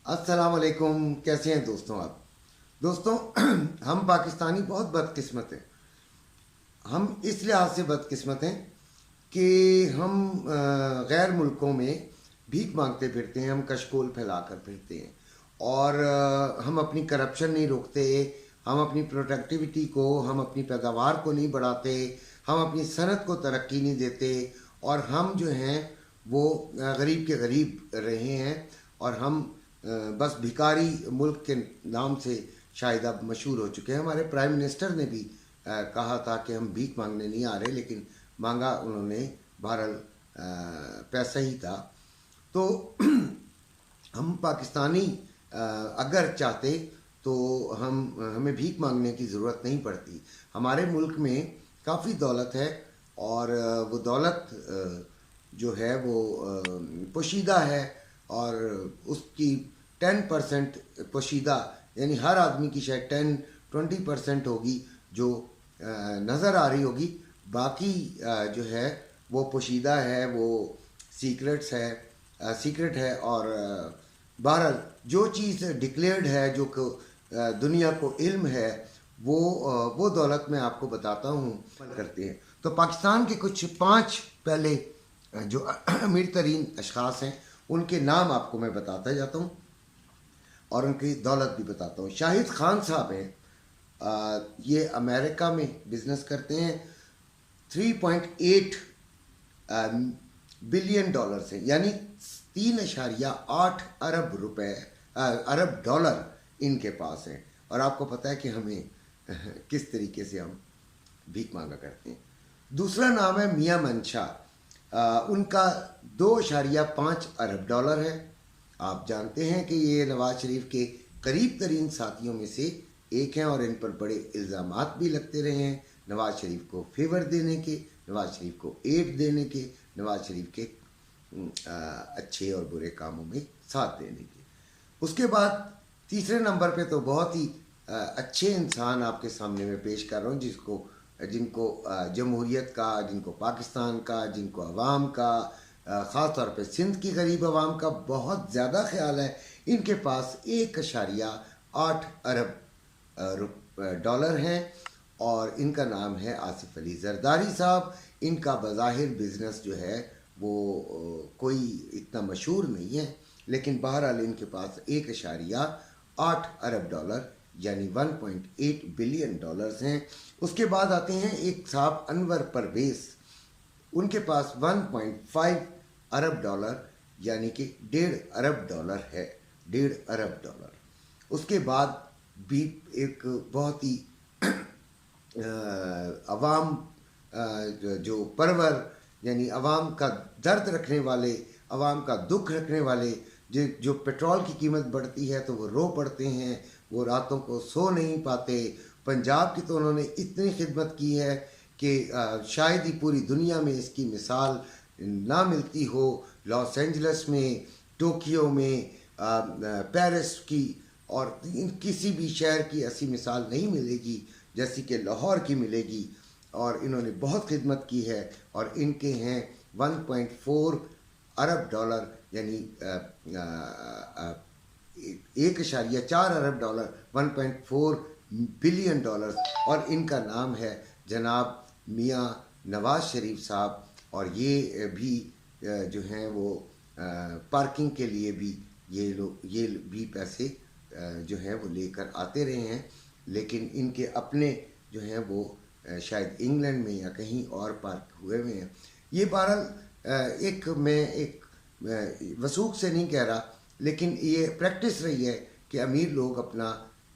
अस्सलाम वालेकुम। कैसे हैं दोस्तों आप? दोस्तों हम पाकिस्तानी बहुत बदकिस्मत हैं। हम इस लिहाज से बदकिस्मत हैं कि हम गैर मुल्कों में भीख मांगते फिरते हैं, हम कशकोल फैला कर फिरते हैं और हम अपनी करप्शन नहीं रोकते, हम अपनी प्रोडक्टिविटी को, हम अपनी पैदावार को नहीं बढ़ाते, हम अपनी सनत को तरक्की नहीं देते और हम जो हैं वो गरीब के गरीब रहे हैं और हम बस भिखारी मुल्क के नाम से शायद अब मशहूर हो चुके हैं। हमारे प्राइम मिनिस्टर ने भी कहा था कि हम भीख मांगने नहीं आ रहे, लेकिन मांगा उन्होंने बहरहाल पैसा ही था। तो हम पाकिस्तानी अगर चाहते तो हमें भीख मांगने की ज़रूरत नहीं पड़ती। हमारे मुल्क में काफ़ी दौलत है और वो दौलत जो है वो पोशीदा है और उसकी 10% पोशीदा, यानी हर आदमी की शायद 10-20% होगी जो नज़र आ रही होगी, बाकी जो है वो पोशीदा है, वो सीक्रेट है। और बहरहाल जो चीज़ डिक्लेयर्ड है, जो दुनिया को इल्म है, वो दौलत मैं आपको बताता हूँ करते हैं। तो पाकिस्तान के कुछ 5 पहले जो अमीर तरीन अशखास हैं उनके नाम आपको मैं बताता जाता हूँ और उनकी दौलत भी बताता हूँ। शाहिद खान साहब हैं, ये अमेरिका में बिजनेस करते हैं। 3.8 बिलियन डॉलर से, यानी 3.8 अरब डॉलर इनके पास हैं। और आपको पता है कि हमें किस तरीके से हम भीख मांगा करते हैं। दूसरा नाम है मियां मंशा, उनका 2.5 अरब डॉलर है। आप जानते हैं कि ये नवाज शरीफ के करीब तरीन साथियों में से एक हैं और इन पर बड़े इल्ज़ामात भी लगते रहे हैं, नवाज शरीफ को फेवर देने के, नवाज शरीफ को एड देने के, नवाज शरीफ के अच्छे और बुरे कामों में साथ देने के। उसके बाद तीसरे नंबर पे तो बहुत ही अच्छे इंसान आपके सामने मैं पेश कर रहा हूँ, जिनको जमहूरियत का, जिनको पाकिस्तान का, जिनको अवाम का, ख़ास तौर पे सिंध की गरीब अवाम का बहुत ज़्यादा ख्याल है। इनके पास 1.8 अरब डॉलर हैं और इनका नाम है आसिफ अली जरदारी साहब। इनका बज़ाहिर बिज़नेस जो है वो कोई इतना मशहूर नहीं है, लेकिन बहरहाल इनके पास 1.8 अरब डॉलर यानी 1.8 बिलियन डॉलर्स हैं। उसके बाद आते हैं एक साहब अनवर परवेज़, उनके पास 1.5 अरब डॉलर यानी कि 1.5 अरब डॉलर है, 1.5 अरब डॉलर। उसके बाद भी एक बहुत ही अवाम जो परवर, यानी अवाम का दर्द रखने वाले, अवाम का दुख रखने वाले, जो पेट्रोल की कीमत बढ़ती है तो वो रो पड़ते हैं, वो रातों को सो नहीं पाते। पंजाब की तो उन्होंने इतनी खिदमत की है कि शायद ही पूरी दुनिया में इसकी मिसाल ना मिलती हो। लॉस एंजल्स में, टोक्यो में, पेरिस की और किसी भी शहर की ऐसी मिसाल नहीं मिलेगी जैसी कि लाहौर की मिलेगी। और इन्होंने बहुत खिदमत की है और इनके हैं 1.4 अरब डॉलर यानी 1.4 अरब डॉलर, 1.4 बिलियन डॉलर। और इनका नाम है जनाब मियां नवाज शरीफ साहब। और ये भी जो हैं वो पार्किंग के लिए भी ये भी पैसे जो हैं वो लेकर आते रहे हैं, लेकिन इनके अपने जो हैं वो शायद इंग्लैंड में या कहीं और पार्क हुए हुए हैं। ये बहरहाल मैं एक वसूख से नहीं कह रहा, लेकिन ये प्रैक्टिस रही है कि अमीर लोग अपना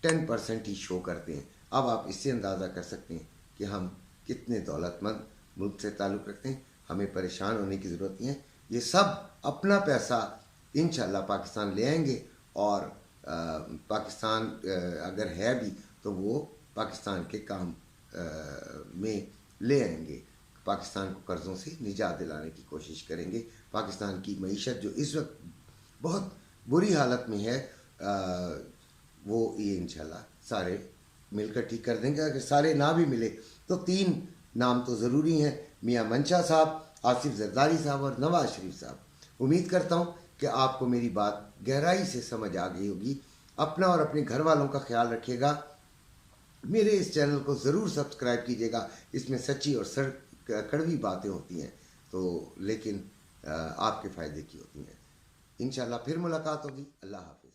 10% ही शो करते हैं। अब आप इससे अंदाज़ा कर सकते हैं कि हम कितने दौलतमंद मुल्क से ताल्लुक़ रखते हैं। हमें परेशान होने की ज़रूरत नहीं है। ये सब अपना पैसा इंशाल्लाह पाकिस्तान ले आएंगे और पाकिस्तान अगर है भी तो वो पाकिस्तान के काम में ले आएंगे, पाकिस्तान को कर्ज़ों से निजात दिलाने की कोशिश करेंगे। पाकिस्तान की मईशत जो इस वक्त बहुत बुरी हालत में है, वो ये इंशाल्लाह सारे मिलकर ठीक कर देंगे। अगर सारे ना भी मिले तो 3 नाम तो ज़रूरी हैं, मियां मंशा साहब, आसिफ जरदारी साहब और नवाज शरीफ साहब। उम्मीद करता हूँ کہ آپ کو میری بات گہرائی سے سمجھ آ گئی ہوگی. اپنا اور اپنے گھر والوں کا خیال رکھیے گا. میرے اس چینل کو ضرور سبسکرائب کیجیے گا. اس میں سچی اور کڑوی باتیں ہوتی ہیں تو لیکن آپ کے فائدے کی ہوتی ہیں. انشاءاللہ پھر ملاقات ہوگی. اللہ حافظ.